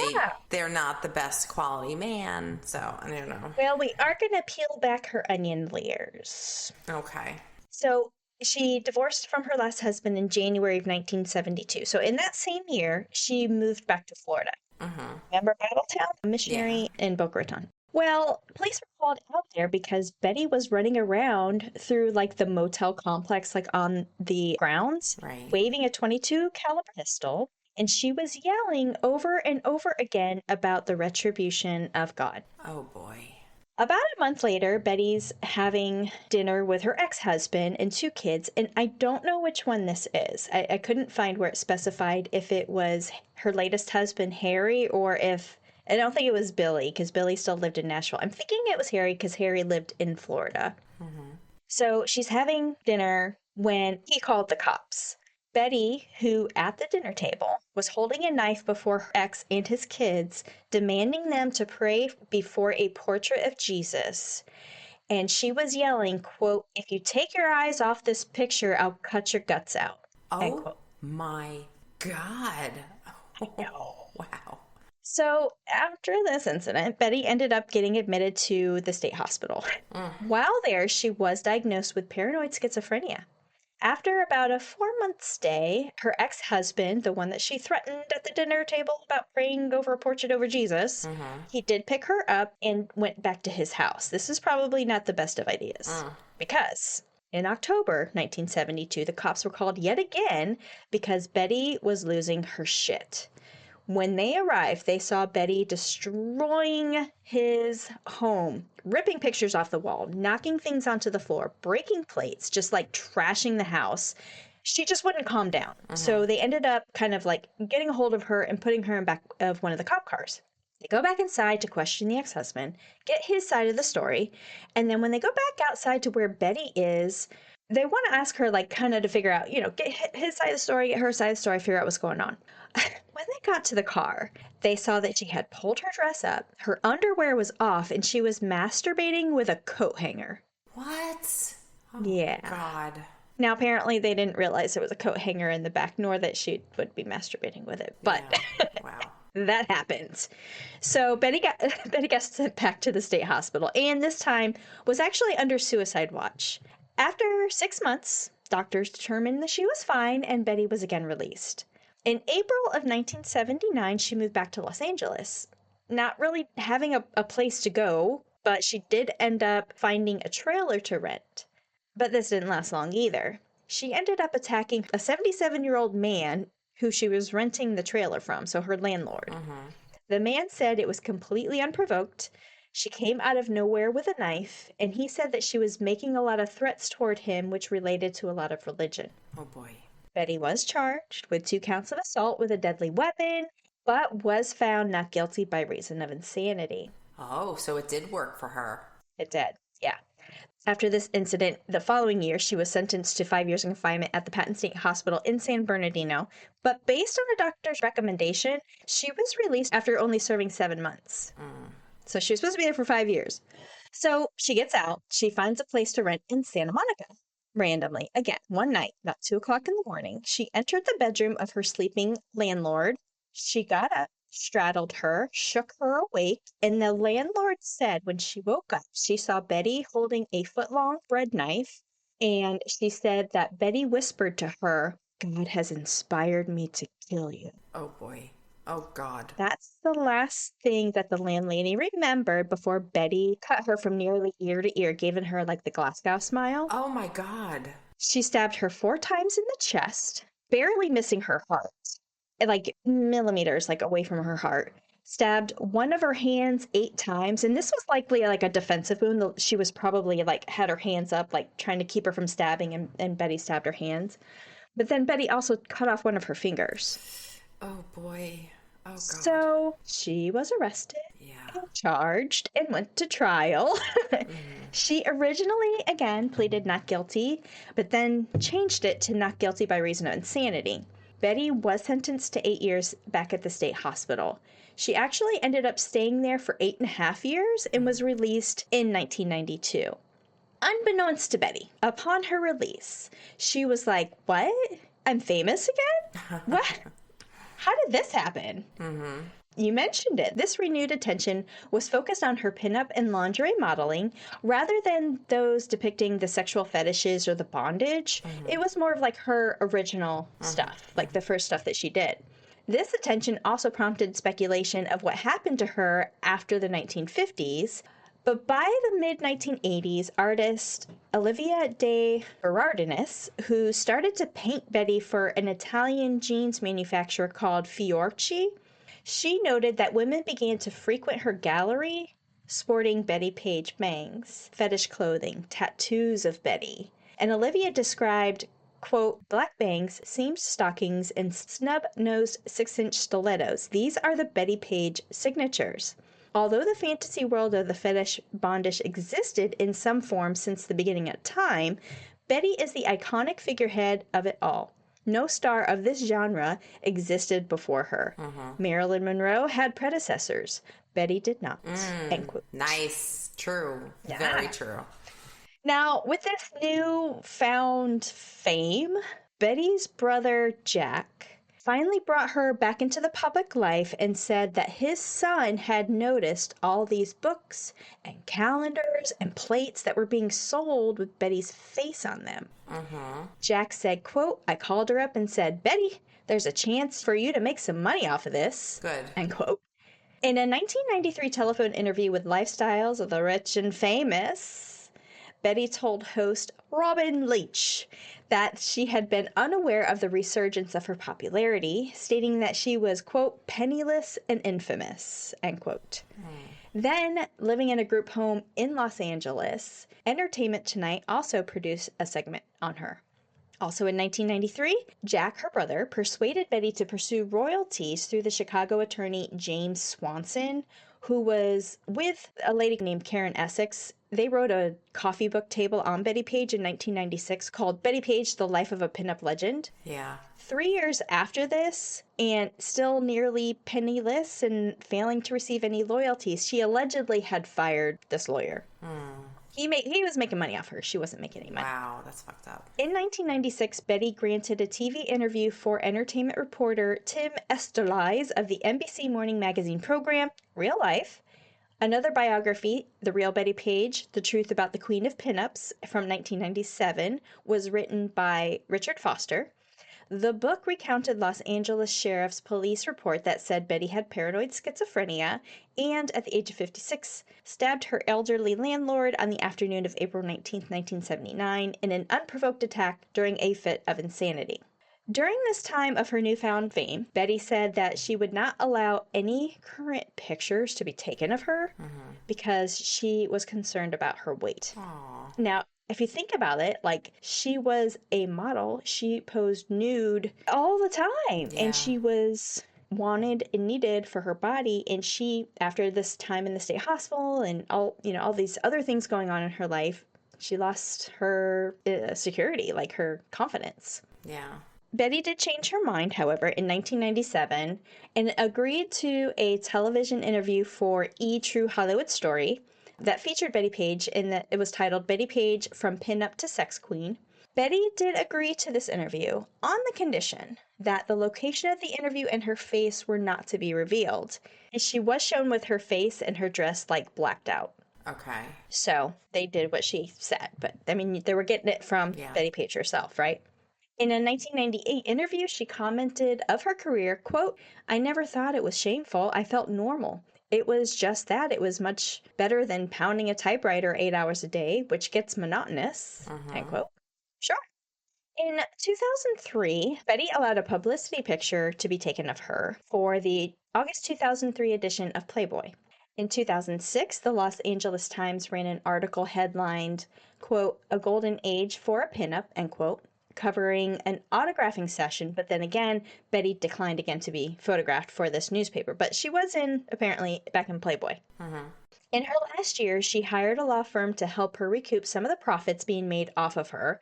they're not the best quality man. So, I don't know. Well, we are going to peel back her onion layers. Okay. So she divorced from her last husband in January of 1972. So in that same year, she moved back to Florida. Remember Battletown? A missionary in Boca Raton. Well, police were called out there because Betty was running around through like the motel complex, like on the grounds, waving a .22 caliber pistol, and she was yelling over and over again about the retribution of God. Oh boy. About a month later, Betty's having dinner with her ex-husband and 2 kids, and I don't know which one this is. I couldn't find where it specified if it was her latest husband, Harry, or if... I don't think it was Billy, because Billy still lived in Nashville. I'm thinking it was Harry, because Harry lived in Florida. So she's having dinner when he called the cops. Betty, who at the dinner table was holding a knife before her ex and his kids, demanding them to pray before a portrait of Jesus. And she was yelling, quote, "If you take your eyes off this picture, I'll cut your guts out." Oh my God. No. Wow. So after this incident, Betty ended up getting admitted to the state hospital. While there, she was diagnosed with paranoid schizophrenia. After about a 4-month stay, her ex-husband, the one that she threatened at the dinner table about praying over a portrait over Jesus, he did pick her up and went back to his house. This is probably not the best of ideas, because in October 1972, the cops were called yet again because Betty was losing her shit. When they arrived, they saw Betty destroying his home, ripping pictures off the wall, knocking things onto the floor, breaking plates, just like trashing the house. She just wouldn't calm down. So they ended up kind of like getting a hold of her and putting her in back of one of the cop cars. They go back inside to question the ex-husband, get his side of the story, and then when they go back outside to where Betty is, they want to ask her, like, kind of to figure out, get his side of the story, get her side of the story, figure out what's going on. When they got to the car, they saw that she had pulled her dress up, her underwear was off, and she was masturbating with a coat hanger. What? Oh, yeah. God. Now, apparently, they didn't realize there was a coat hanger in the back, nor that she would be masturbating with it. But Wow. That happens. So Betty got sent back to the state hospital, and this time was actually under suicide watch. After 6 months, doctors determined that she was fine, and Betty was again released. In April of 1979, she moved back to Los Angeles, not really having a place to go, but she did end up finding a trailer to rent. But this didn't last long either. She ended up attacking a 77-year-old man who she was renting the trailer from, so her landlord. The man said it was completely unprovoked. She came out of nowhere with a knife, and he said that she was making a lot of threats toward him, which related to a lot of religion. Oh, boy. Betty was charged with 2 counts of assault with a deadly weapon, but was found not guilty by reason of insanity. Oh, so it did work for her. It did, yeah. After this incident, the following year, she was sentenced to 5 years in confinement at the Patton State Hospital in San Bernardino. But based on a doctor's recommendation, she was released after only serving 7 months. So she was supposed to be there for 5 years. So she gets out. She finds a place to rent in Santa Monica. Randomly, again, one night, about 2 o'clock in the morning, she entered the bedroom of her sleeping landlord. She got up, straddled her, shook her awake, and the landlord said when she woke up, she saw Betty holding a foot-long bread knife, and she said that Betty whispered to her, "God has inspired me to kill you." Oh, boy. Oh, God. That's the last thing that the landlady remembered before Betty cut her from nearly ear to ear, giving her like the Glasgow smile. Oh, my God. She stabbed her 4 times in the chest, barely missing her heart, like millimeters like away from her heart. Stabbed one of her hands 8 times, and this was likely like a defensive wound. She was probably like had her hands up, like trying to keep her from stabbing, and Betty stabbed her hands. But then Betty also cut off one of her fingers. Oh, boy. Oh, God. So she was arrested Yeah. and charged and went to trial. She originally, again, pleaded not guilty, but then changed it to not guilty by reason of insanity. Betty was sentenced to 8 years back at the state hospital. She actually ended up staying there for 8.5 years and was released in 1992. Unbeknownst to Betty, upon her release, she was like, "What? I'm famous again? What? How did this happen?" You mentioned it. This renewed attention was focused on her pinup and lingerie modeling rather than those depicting the sexual fetishes or the bondage. It was more of like her original stuff, like the first stuff that she did. This attention also prompted speculation of what happened to her after the 1950s. But by the mid 1980s, artist Olivia de Berardinis, who started to paint Betty for an Italian jeans manufacturer called Fiorci, she noted that women began to frequent her gallery sporting Betty Page bangs, fetish clothing, tattoos of Betty. And Olivia described, quote, "black bangs, seamed stockings, and snub-nosed 6-inch stilettos. These are the Betty Page signatures." Although the fantasy world of the fetish bondage existed in some form since the beginning of time, Betty is the iconic figurehead of it all. No star of this genre existed before her. Marilyn Monroe had predecessors. Betty did not. End quote. Nice. True. Very true. Now, with this newfound fame, Betty's brother Jack finally brought her back into the public life and said that his son had noticed all these books and calendars and plates that were being sold with Betty's face on them. Jack said, quote, "I called her up and said, 'Betty, there's a chance for you to make some money off of this.'" Good. End quote. In a 1993 telephone interview with Lifestyles of the Rich and Famous, Betty told host Robin Leach that she had been unaware of the resurgence of her popularity, stating that she was, quote, "penniless and infamous," end quote. Then, living in a group home in Los Angeles, Entertainment Tonight also produced a segment on her. Also in 1993, Jack, her brother, persuaded Betty to pursue royalties through the Chicago attorney James Swanson, who was with a lady named Karen Essex. They wrote a coffee book table on Betty Page in 1996 called Betty Page, The Life of a Pinup Legend. Yeah. 3 years after this, and still nearly penniless and failing to receive any royalties, she allegedly had fired this lawyer. He was making money off her. She wasn't making any money. Wow, that's fucked up. In 1996, Betty granted a TV interview for entertainment reporter Tim Esterlize of the NBC morning magazine program Real Life. Another biography, The Real Betty Page, The Truth About the Queen of Pinups, from 1997, was written by Richard Foster. The book recounted Los Angeles Sheriff's police report that said Betty had paranoid schizophrenia and, at the age of 56, stabbed her elderly landlord on the afternoon of April 19, 1979, in an unprovoked attack during a fit of insanity. During this time of her newfound fame, Betty said that she would not allow any current pictures to be taken of her because she was concerned about her weight. Aw. Now, if you think about it, like, she was a model. She posed nude all the time. Yeah. And she was wanted and needed for her body. And she, after this time in the state hospital and all these other things going on in her life, she lost her security, like her confidence. Yeah. Betty did change her mind, however, in 1997 and agreed to a television interview for E! True Hollywood Story that featured Betty Page, and that it was titled Betty Page From Pinup to Sex Queen. Betty did agree to this interview on the condition that the location of the interview and her face were not to be revealed. And she was shown with her face and her dress like blacked out. Okay. So they did what she said, but I mean, they were getting it from Yeah. Betty Page herself, right? In a 1998 interview, she commented of her career, quote, "I never thought it was shameful. I felt normal. It was just that. It was much better than pounding a typewriter 8 hours a day, which gets monotonous," end quote. Sure. In 2003, Betty allowed a publicity picture to be taken of her for the August 2003 edition of Playboy. In 2006, the Los Angeles Times ran an article headlined, quote, "A Golden Age for a Pinup," end quote, covering an autographing session, but then again, Betty declined again to be photographed for this newspaper. But she was apparently, back in Playboy. In her last year, she hired a law firm to help her recoup some of the profits being made off of her.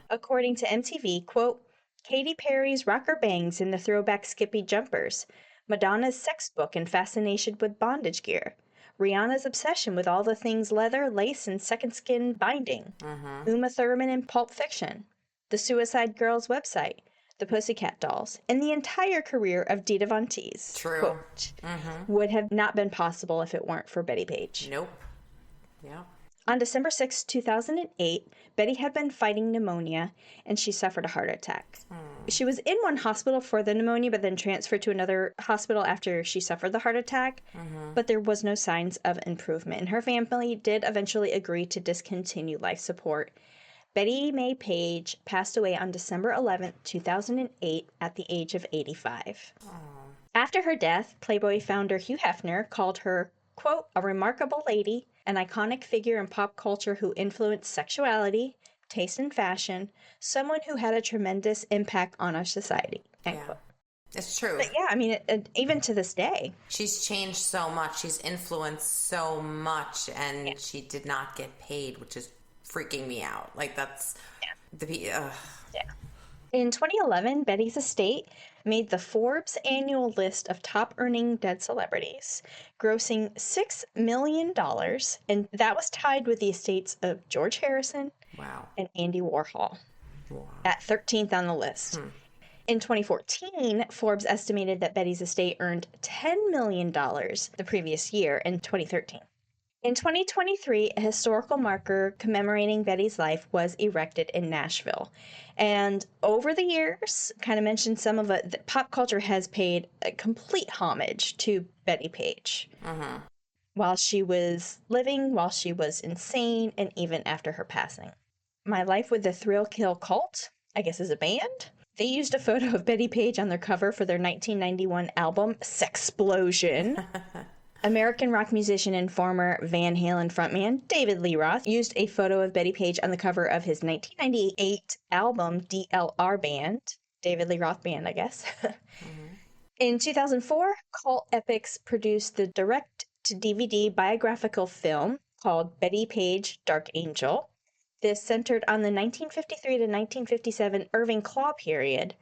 According to MTV, quote, "Katy Perry's rocker bangs in the throwback Skippy jumpers, Madonna's sex book and fascination with bondage gear, Rihanna's obsession with all the things leather, lace, and second skin binding, Uma Thurman in Pulp Fiction, the Suicide Girls website, the Pussycat Dolls, and the entire career of Dita Von Teese," True. quote, "would have not been possible if it weren't for Betty Page." Nope. Yeah. On December 6, 2008, Betty had been fighting pneumonia, and she suffered a heart attack. She was in one hospital for the pneumonia, but then transferred to another hospital after she suffered the heart attack. But there was no signs of improvement, and her family did eventually agree to discontinue life support. Betty May Page passed away on December 11, 2008, at the age of 85. After her death, Playboy founder Hugh Hefner called her, quote, "a remarkable lady, an iconic figure in pop culture who influenced sexuality, taste, and fashion, someone who had a tremendous impact on our society," end quote. It's true. But yeah, I mean, even to this day. She's changed so much. She's influenced so much, and she did not get paid, which is freaking me out. Like, that's Yeah. In 2011, Betty's estate made the Forbes annual list of top earning dead celebrities, grossing $6 million, and that was tied with the estates of George Harrison and Andy Warhol at 13th on the list. In 2014, Forbes estimated that Betty's estate earned $10 million the previous year in 2013. In 2023, a historical marker commemorating Betty's life was erected in Nashville. And over the years, kind of mentioned some of it, pop culture has paid a complete homage to Betty Page. While she was living, while she was insane, and even after her passing. My Life with the Thrill Kill Cult, I guess is a band. They used a photo of Betty Page on their cover for their 1991 album, Sexplosion. American rock musician and former Van Halen frontman David Lee Roth used a photo of Betty Page on the cover of his 1998 album DLR Band, David Lee Roth Band, I guess. In 2004, Cult Epics produced the direct-to-DVD biographical film called Betty Page, Dark Angel. This centered on the 1953 to 1957 Irving Klaw period,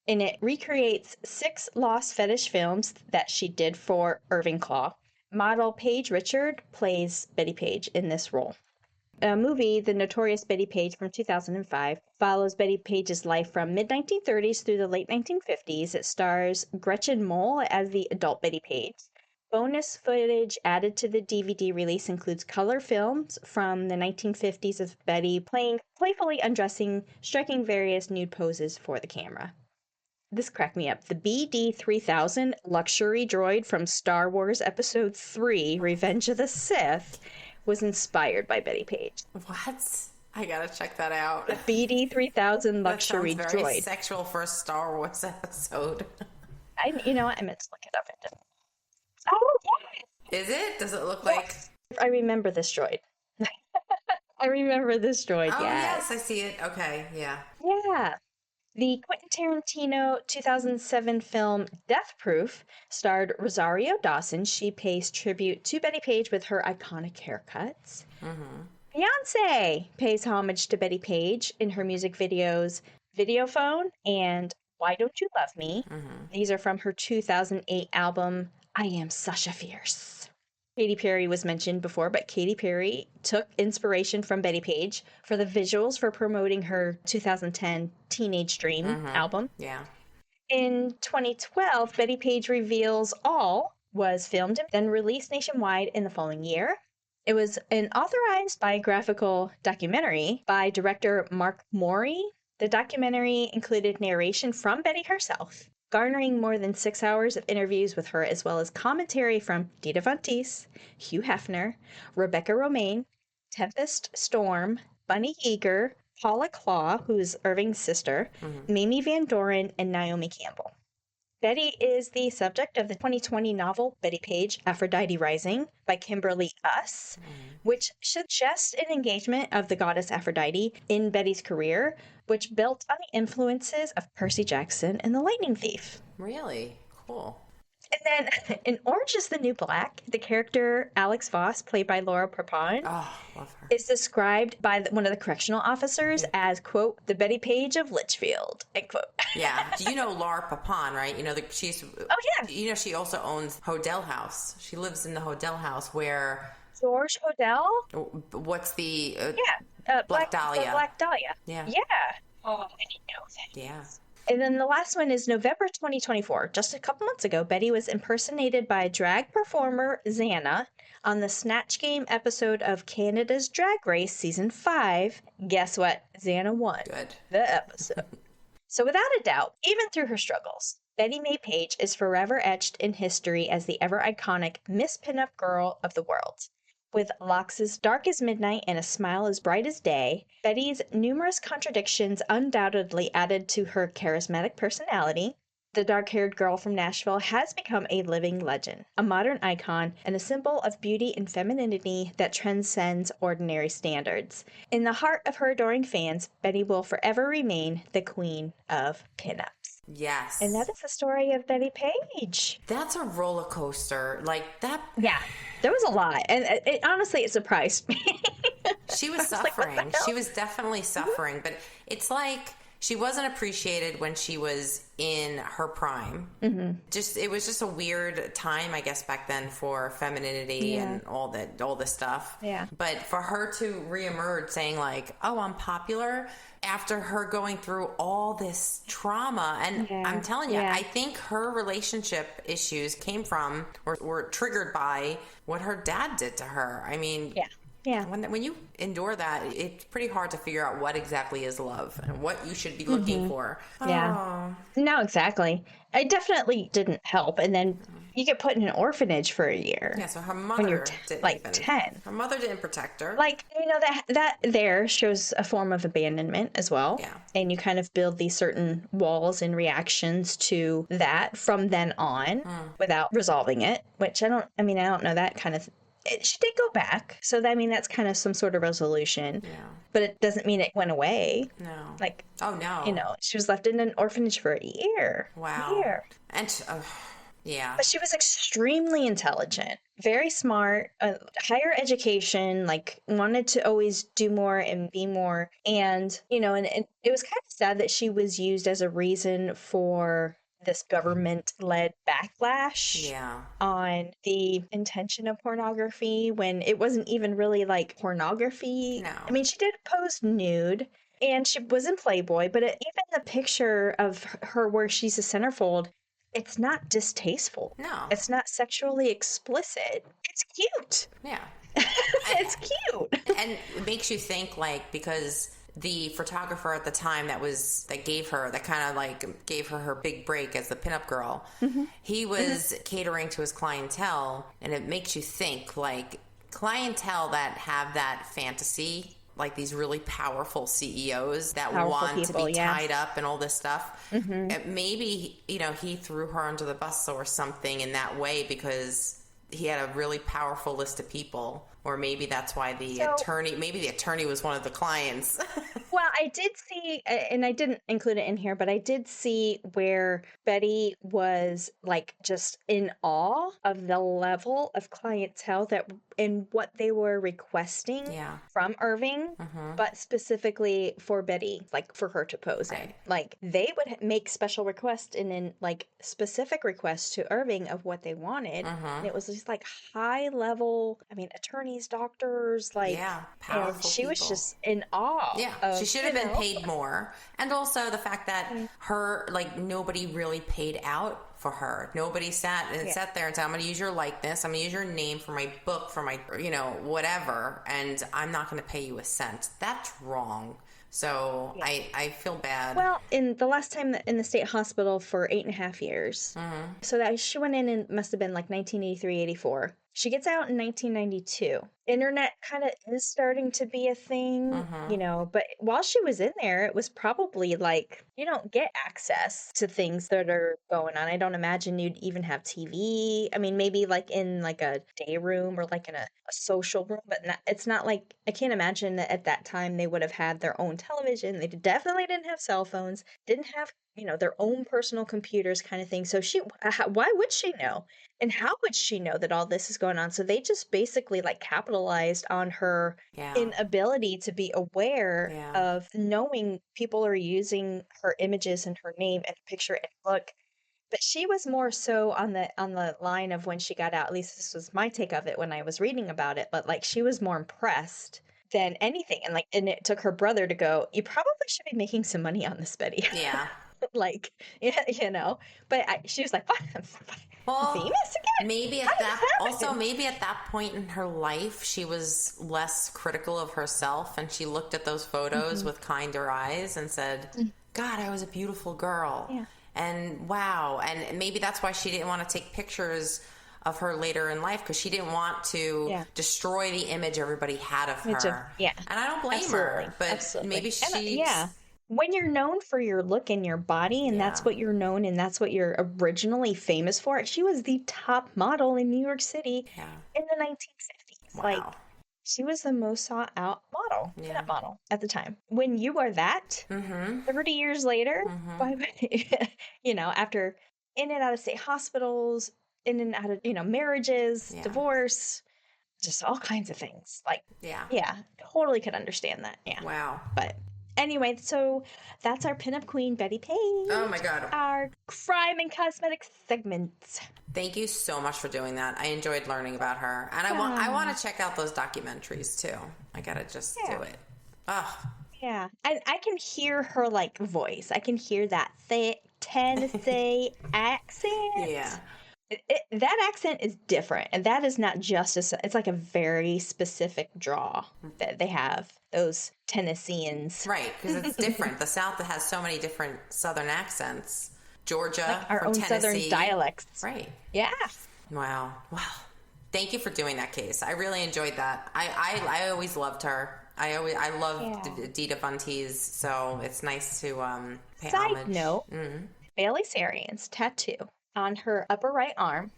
and it recreates 6 lost fetish films that she did for Irving Klaw. Model Paige Richard plays Betty Page in this role. A movie, The Notorious Betty Page from 2005, follows Betty Page's life from mid-1930s through the late 1950s. It stars Gretchen Mol as the adult Betty Page. Bonus footage added to the DVD release includes color films from the 1950s of Betty playfully undressing, striking various nude poses for the camera. This cracked me up. The BD-3000 luxury droid from Star Wars Episode 3, Revenge of the Sith, was inspired by Betty Page. What? I gotta check that out. The BD-3000 luxury that sounds very droid. sexual for a Star Wars episode. You know what? I meant to look it up. Oh, yeah. Is it? Does it look like... I remember this droid. I remember this droid, Oh, yes. yes, I see it. Okay, yeah. Yeah. The Quentin Tarantino 2007 film Death Proof starred Rosario Dawson. She pays tribute to Betty Page with her iconic haircuts. Beyonce pays homage to Betty Page in her music videos Videophone and Why Don't You Love Me. These are from her 2008 album I Am Sasha Fierce. Katy Perry was mentioned before, but Katy Perry took inspiration from Betty Page for the visuals for promoting her 2010 Teenage Dream album. Yeah. In 2012, Betty Page Reveals All was filmed and then released nationwide in the following year. It was an authorized biographical documentary by director Mark Maury The documentary included narration from Betty herself, garnering more than 6 hours of interviews with her, as well as commentary from Dita Von Teese, Hugh Hefner, Rebecca Romaine, Tempest Storm, Bunny Eager, Paula Claw, who's Irving's sister, Mamie Van Doren, and Naomi Campbell. Betty is the subject of the 2020 novel Betty Page, Aphrodite Rising by Kimberly Us, which suggests an engagement of the goddess Aphrodite in Betty's career, which built on the influences of Percy Jackson and the Lightning Thief. Really? Cool. And then in Orange is the New Black, the character Alex Voss, played by Laura Prepon, Love her. is described by one of the correctional officers as, quote, the Betty Page of Litchfield, end quote. Yeah. Do you know Laura Papon, right? You know, she's... Oh, yeah. You know, she also owns Hodel House. She lives in the Hodel House where... George Hodel? What's the... Black Dahlia. Black Dahlia. Yeah. Yeah. Oh, I didn't know that. Yeah. And then the last one is November 2024. Just a couple months ago, Betty was impersonated by drag performer Xana on the Snatch Game episode of Canada's Drag Race Season 5. Guess what? Xana won the episode. So without a doubt, even through her struggles, Betty Mae Page is forever etched in history as the ever-iconic Miss Pinup Girl of the world. With locks as dark as midnight and a smile as bright as day, Betty's numerous contradictions undoubtedly added to her charismatic personality. The dark-haired girl from Nashville has become a living legend, a modern icon, and a symbol of beauty and femininity that transcends ordinary standards. In the heart of her adoring fans, Betty will forever remain the queen of pinups. Yes. And that is the story of Betty Page. That's a roller coaster. Like that. Yeah, there was a lot. And honestly, it surprised me. She was suffering. Like, she was definitely suffering. But it's like she wasn't appreciated when she was in her prime. It was just a weird time, I guess, back then for femininity and all this stuff. Yeah. But for her to reemerge saying like, oh, I'm popular after her going through all this trauma. And I'm telling you, I think her relationship issues came from or were triggered by what her dad did to her. I mean, yeah. When you endure that, it's pretty hard to figure out what exactly is love and what you should be looking for. Yeah. No, exactly. It definitely didn't help. And then you get put in an orphanage for a year. Yeah, so her mother when you're didn't like even, 10. Her mother didn't protect her. Like, you know, that there shows a form of abandonment as well. Yeah. And you kind of build these certain walls and reactions to that from then on without resolving it, which I don't know that kind of she did go back. So, that's kind of some sort of resolution. Yeah. But it doesn't mean it went away. No. Like, oh, no. She was left in an orphanage for a year. Wow. A year. And, yeah. But she was extremely intelligent, very smart, higher education, like wanted to always do more and be more. And, and it was kind of sad that she was used as a reason for this government-led backlash on the intention of pornography when it wasn't even really like pornography. No. She did pose nude and she was in Playboy, but even the picture of her where she's a centerfold, it's not distasteful. No. It's not sexually explicit. It's cute. Yeah. It's cute. And it makes you think because the photographer at the time that gave her her big break as the pinup girl, he was catering to his clientele, and it makes you think clientele that have that fantasy, like these really powerful CEOs that want to be tied up and all this stuff. Maybe, he threw her under the bus or something in that way because he had a really powerful list of people. Or maybe that's why the attorney was one of the clients. Well, I did see, and I didn't include it in here, but I did see where Betty was just in awe of the level of clientele and what they were requesting from Irving, but specifically for Betty, for her to pose in. They would make special requests and then specific requests to Irving of what they wanted. And it was just high level, attorneys, doctors, powerful and she people. Was just in awe. Yeah, she should have been paid more. And also the fact that her, nobody really paid out for her. Nobody sat there and said, I'm going to use your likeness. I'm going to use your name for my book, for my, whatever. And I'm not going to pay you a cent. That's wrong. So I feel bad. Well, in the last time in the state hospital for 8.5 years. So that she went in and must have been like 1983, 84. She gets out in 1992. Internet kind of is starting to be a thing, you know, but while she was in there, it was probably like you don't get access to things that are going on. I don't imagine you'd even have TV. I mean, maybe like in like a day room or like in a social room, but it's not like I can't imagine that at that time they would have had their own television. They definitely didn't have cell phones, didn't have, you know, their own personal computers kind of thing. So why would she know? And how would she know that all this is going on? So they just basically like capitalized on her inability to be aware of knowing people are using her images and her name and picture and look. But she was more so on the line of when she got out. At least this was my take of it when I was reading about it. But like she was more impressed than anything, and it took her brother to go, "You probably should be making some money on this, Betty." Yeah. Like, yeah, you know. But she was like, "What? I'm famous again?" Maybe at that point in her life, she was less critical of herself, and she looked at those photos with kinder eyes and said, "God, I was a beautiful girl." Yeah. And wow. And maybe that's why she didn't want to take pictures of her later in life, because she didn't want to destroy the image everybody had of her. And I don't blame her, but maybe she's... When you're known for your look and your body, and that's what you're known and that's what you're originally famous for. She was the top model in New York City in the 1950s. Wow. Like, she was the most sought out model, model at the time. When you are that, 30 years later, you know, after in and out of state hospitals, in and out of, you know, marriages, divorce, just all kinds of things. Like, totally could understand that. Yeah. Wow. But anyway, so that's our pinup queen, Bettie Page. Oh my God. Our crime and cosmetics segment. Thank you so much for doing that. I enjoyed learning about her. And I want to check out those documentaries too. I gotta just do it. Ugh. Yeah. And I can hear her like voice. I can hear that thick Tennessee accent. Yeah. That accent is different, and that is not just it's like a very specific draw that they have, those Tennesseans. Right, because it's different. The South has so many different Southern accents. Georgia, like our from own Tennessee. Southern dialects. Right. Yeah. Wow. Thank you for doing that case. I really enjoyed that. I always loved her. I loved Dita Von Teese, so it's nice to pay homage. Side note, Bailey Sarian's tattoo on her upper right arm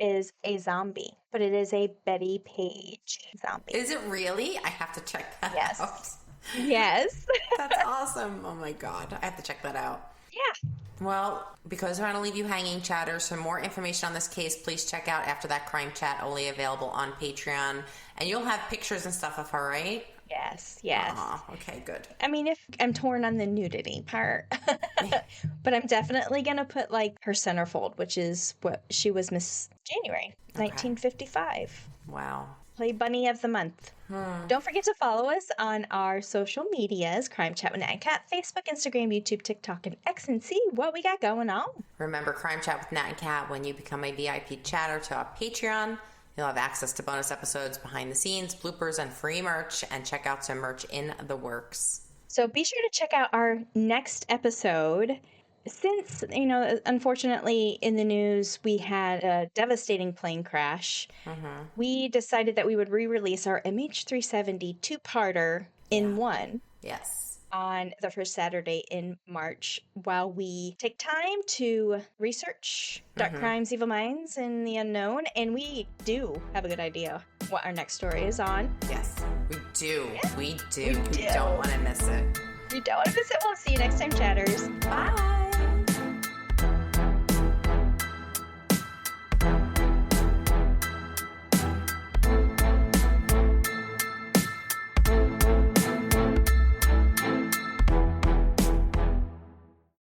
is a zombie, but it is a Bettie Page zombie. Is it really? I have to check that out. Yes. That's awesome. Oh my God. I have to check that out. Yeah. Well, because I want to leave you hanging, chatters, for more information on this case, please check out After That Crime Chat, only available on Patreon. And you'll have pictures and stuff of her, right? Yes. Okay, good. I mean, if I'm torn on the nudity part, but I'm definitely going to put like her centerfold, which is what she was Miss January, 1955. Wow. Play Bunny of the Month. Don't forget to follow us on our social medias, CrimeChat with Nat and Kat, Facebook, Instagram, YouTube, TikTok, and X, and see what we got going on. Remember CrimeChat with Nat and Kat, when you become a VIP chatter to our Patreon, you'll have access to bonus episodes, behind the scenes, bloopers, and free merch, and check out some merch in the works. So be sure to check out our next episode. Since, you know, unfortunately in the news we had a devastating plane crash, we decided that we would re-release our MH370 two-parter in one. Yes. On the first Saturday in March, while we take time to research dark crimes, evil minds, and the unknown. And we do have a good idea what our next story is on. Yes, we do. We do. You don't want to miss it. You don't want to miss it. We'll see you next time, chatters. Bye.